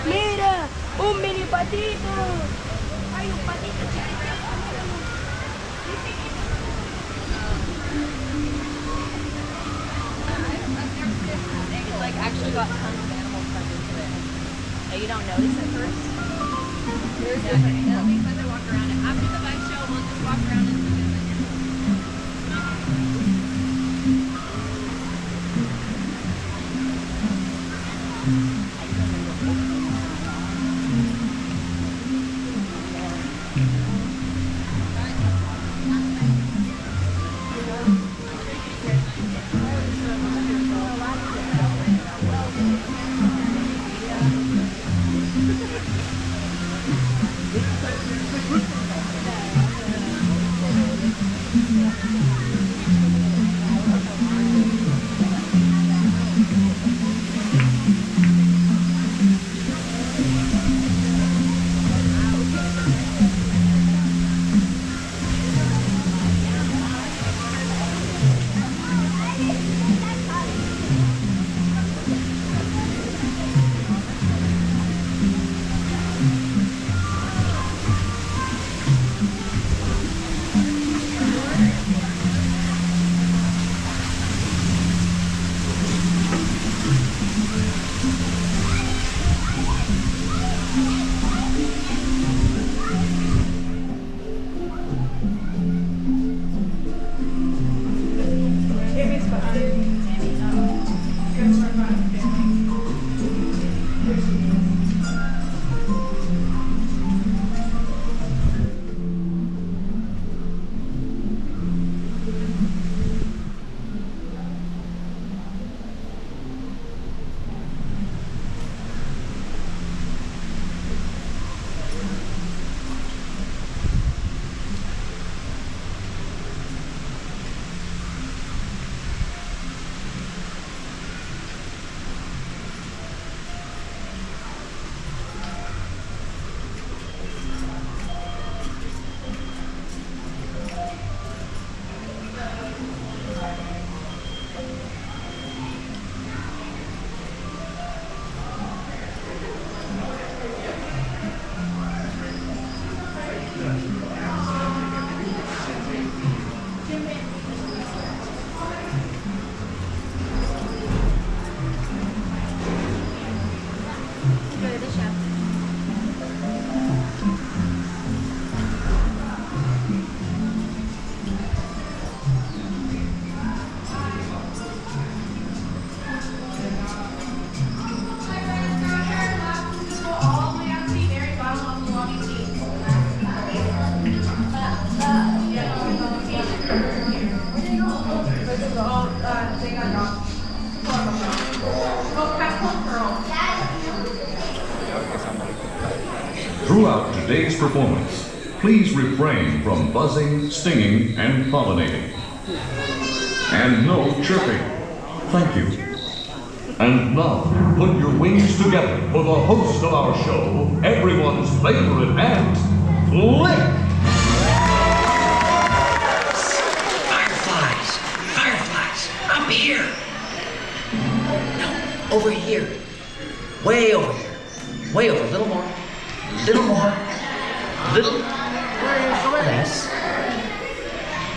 Mira, un mini patito. Hay un patito chiquito. It like actually got tons of animals turned into it. Oh, you don't notice at first? It'll be fun to walk around it. After the bike show, we'll just walk around and look at it. Throughout today's performance, please refrain from buzzing, stinging, and pollinating. And no chirping. Thank you. And now, put your wings together for the host of our show, everyone's favorite ant, Lick! Fireflies! Fireflies! Up here! No, over here. Way over here. Way over. A little more. Little more. Little less.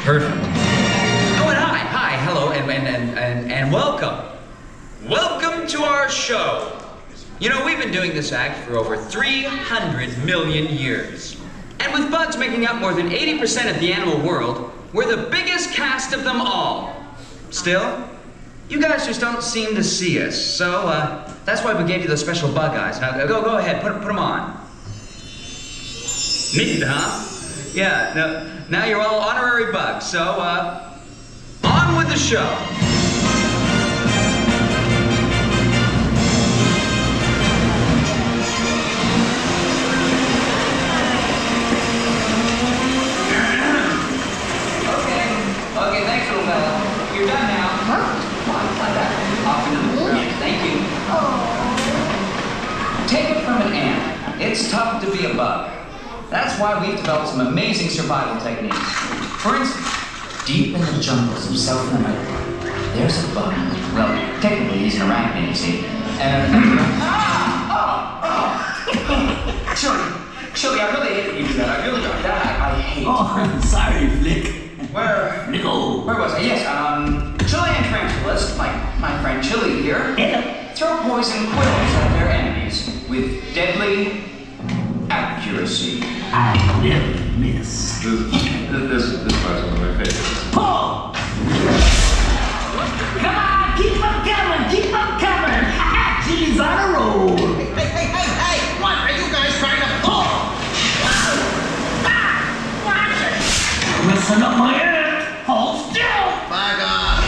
Perfect. Oh, and hi. Hi. Hello. And welcome. Welcome to our show. You know, we've been doing this act for over 300 million years. And with bugs making up more than 80% of the animal world, we're the biggest cast of them all. Still, you guys just don't seem to see us. So, that's why we gave you those special bug eyes. Now, go ahead, put them on. Neat, huh? Yeah, now you're all honorary bugs, so, on with the show. Okay, thanks, little fella. You're done now. Huh? Come on, like that. Off into the yes, thank you. Take it from an ant. It's tough to be a bug. That's why we've developed some amazing survival techniques. For instance, deep in the jungles of South America, there's a bug. Well, technically he's an arachnid, you see. And Chili, I really hate that you do that. I really don't. That I hate. Oh, I'm sorry, Flick. Where was I? Yes, Chilean tarantulas, like my friend Chili here, throw poison quills at their enemies with deadly accuracy. I never miss. This part's one of my favorites. Pull! Come on, keep them coming, keep them coming! Chili's on a roll! Hey! What are you guys trying to pull? Listen up, my ant! Hold still! My God!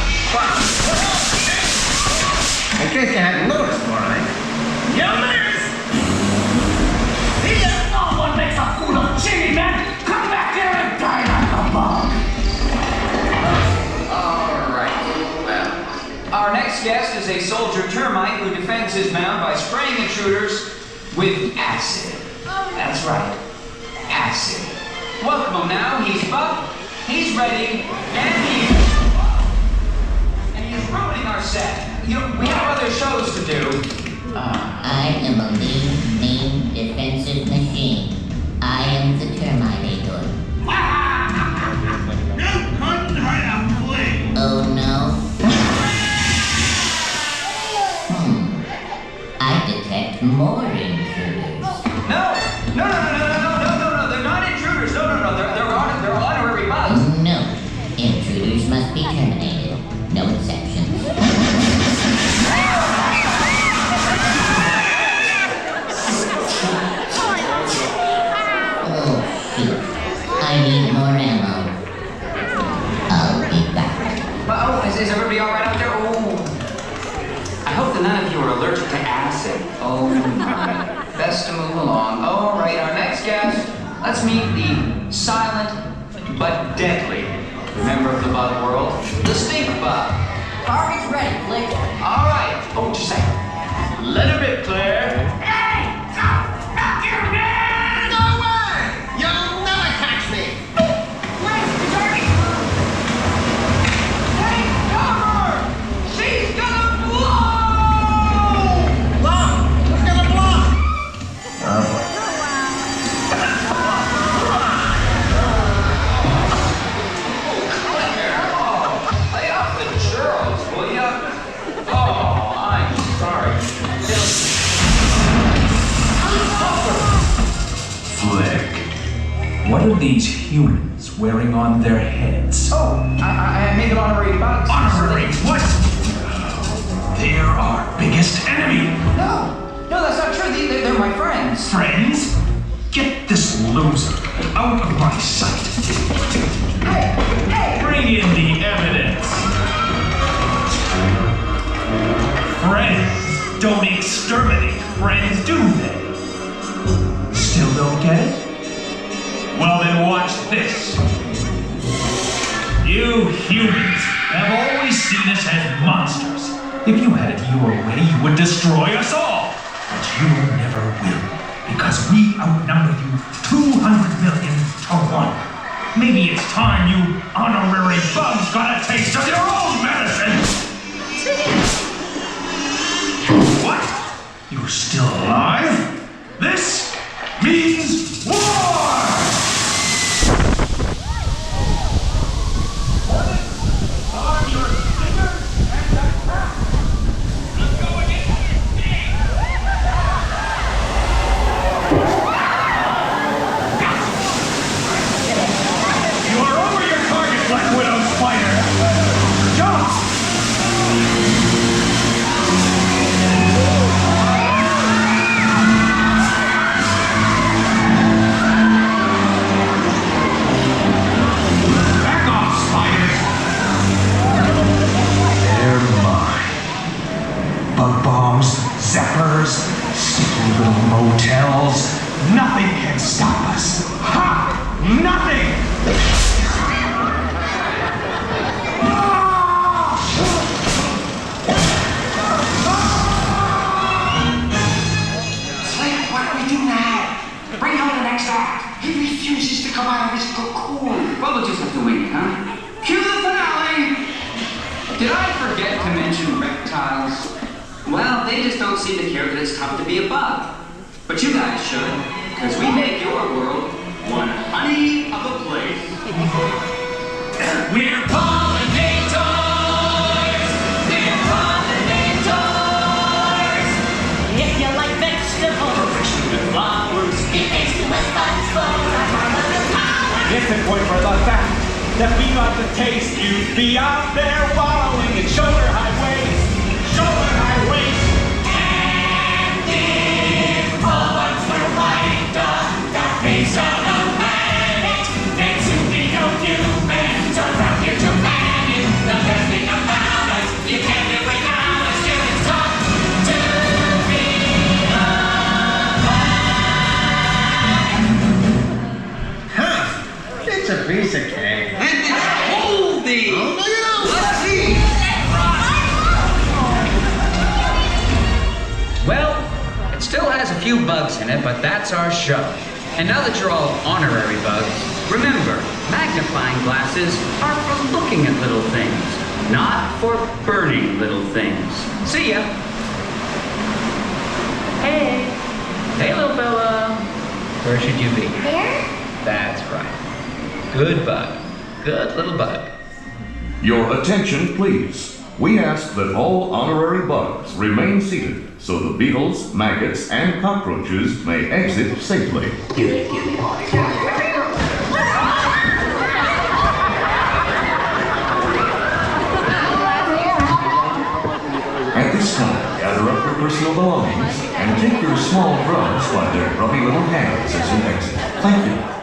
In case you hadn't noticed, Warren. You miss! No one makes a fool of Chili, man! Come back here and die like a bug! Alright, well, our next guest is a soldier termite who defends his mound by spraying intruders with acid. That's right, acid. Welcome him now. He's buff, he's ready, and he's ruining our set. You know, we have other shows to do. I am a mean defensive machine. I am the Terminator. You couldn't hurt a flea! Oh no? I detect more intruders. No, they're not intruders. No, they're honorary bugs. No, intruders must be terminated. No exceptions. Oh, shoot. I need more ammo. I'll be back. Oh, is everybody all right out there? Oh, I hope that none of you are allergic to acid. Oh my. Best to move along. All right, our next guest. Let's meet the silent but deadly member of the bug world, the stink bug. Target's ready, Flick. All right. Oh, just a second. Let her rip, Claire. Hey! Stop you, man! Go away! You'll never catch me! Wait, Johnny! Take cover! She's gonna blow! Blow! Who's gonna blow? Lay off the churros, will ya? Oh, I'm sorry. Flick, what are these humans wearing on their heads? Oh, I made them honorary bugs. Honorary what? They're our biggest enemy. No, that's not true. They're my friends. Friends? Get this loser out of my sight. Hey! Bring in the evidence. Friends don't exterminate friends, do they? Still don't get it? Well then watch this. You humans have always seen us as monsters. If you had it your way, you would destroy us all. But you never will, because we outnumber you 200 million to 1. Maybe it's time you honorary bugs got a taste of your own medicine. What? You're still alive? This means war! little motels. Nothing can stop us. Ha! Nothing! Slate, what do we do now? Bring on the next act. He refuses to come out of his cocoon. Well, we'll just have to wait, huh? Cue the finale! Did I forget to mention reptiles? Well, they just don't seem to care that it's tough to be a bug. But you guys should, because we make your world one honey of a place. We're pollinators! We're pollinators! If you like vegetables, Professional flowers. It makes too much fun for our marvelous powers. If it weren't for the fact that we got the taste, you'd be out there wallowing in shoulder high waist. Shoulder high waist. And if all bugs were white, the face of a planet, then soon be no humans around here to man it. The best thing about us, you can't live without us. Till it's time to be alive. It's a piece of cake. Hold these! Let's see! Well, it still has a few bugs in it, but that's our show. And now that you're all honorary bugs, remember, magnifying glasses are for looking at little things, not for burning little things. See ya! Hey! Hey, little fella! Where should you be? There? That's right. Good bug. Good little bug. Your attention, please. We ask that all honorary bugs remain seated so the beetles, maggots, and cockroaches may exit safely. At this time, gather up your personal belongings and take your small grubs by their grubby little hands as you exit. Thank you.